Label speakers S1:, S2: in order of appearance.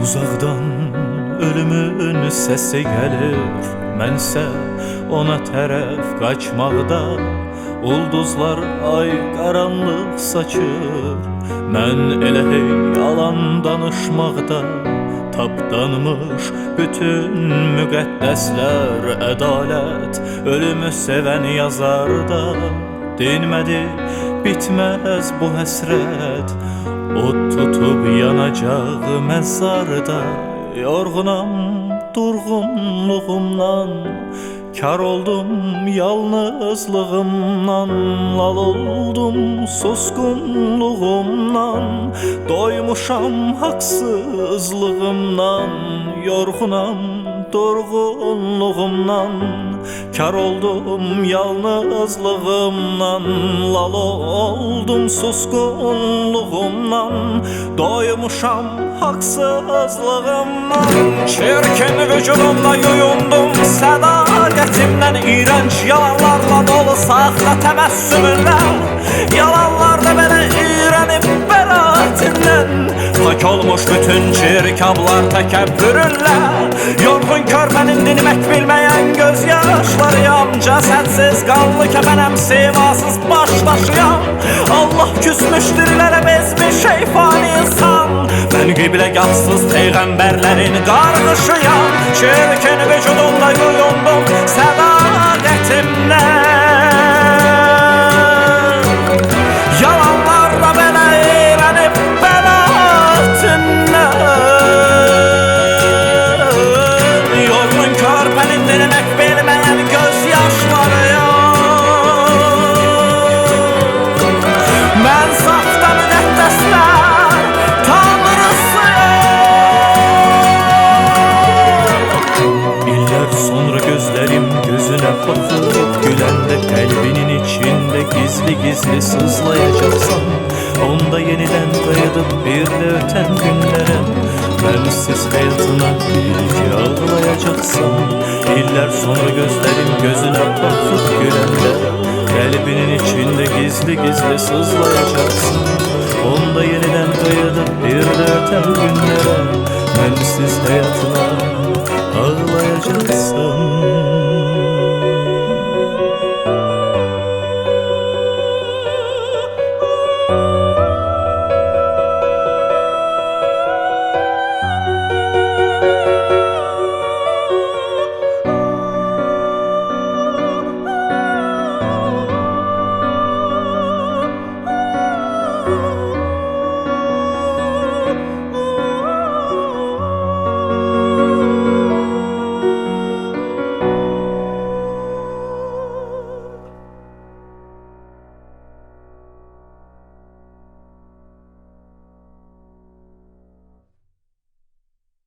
S1: Uzaqdan ölümün səsi gəlir, mənsə ona tərəf qaçmaqda. Ulduzlar ay qaranlıq saçır, mən elə hey yalan danışmaqda. Tapdanmış bütün müqəddəslər ədalət, ölümü sevən yazarda. Dinmədi, bitməz bu həsrət, od tutub yanacaq məzarda. Yorğunam durğunluğumdan, kar oldum yalnızlığımdan. Lal oldum susqunluğumdan, doymuşam haqsızlığımdan. Yorğunam durğunluğumdan, kar oldum yalnızlığımdan. Lal oldum susqunluğumdan, doymuşam haqsızlığımdan. Çirkin vücudumla yuyundum sədaqətimdən, iğrənc yalanlarla dolu saxta təbəssümünlə. Yalanlarda belə iğrənib bəlaətindən, pak olmuş bütün çirkablar təkəbbürünlə. Yorğun körpənin dinmək bilməyən göz yaşlarıyam, cəsədsiz qanlı kəfənəm, sevasız baş daşıyam. Allah küsmüş dirilərə bezmiş şeyfani insan, mən qibləgahsız peyğəmbərlərin qarğışıyam. Çirkin vücudumda yuyundum sədaqətimdən, yalanlarla belə iğrənib bəlaətindən. Yorğun körpənin dinmək bilməyən göz yaşlarıyam, mən safta müqəddəslər tanrısıyam. İllər sonra gözlərim gözünə baxıb güləndə, qəlbinin içində gizli-gizli sızlayacaqsan. Onda yenidən qayıdıb bir də ötən günlərə, mənsiz həyatına bircə ağlayacaqsan. İllər sonra gözlərim gözünə baxıb güləndə, qəlbinin içində gizli-gizli sızlayacaqsan. Onda yenidən qayıdıb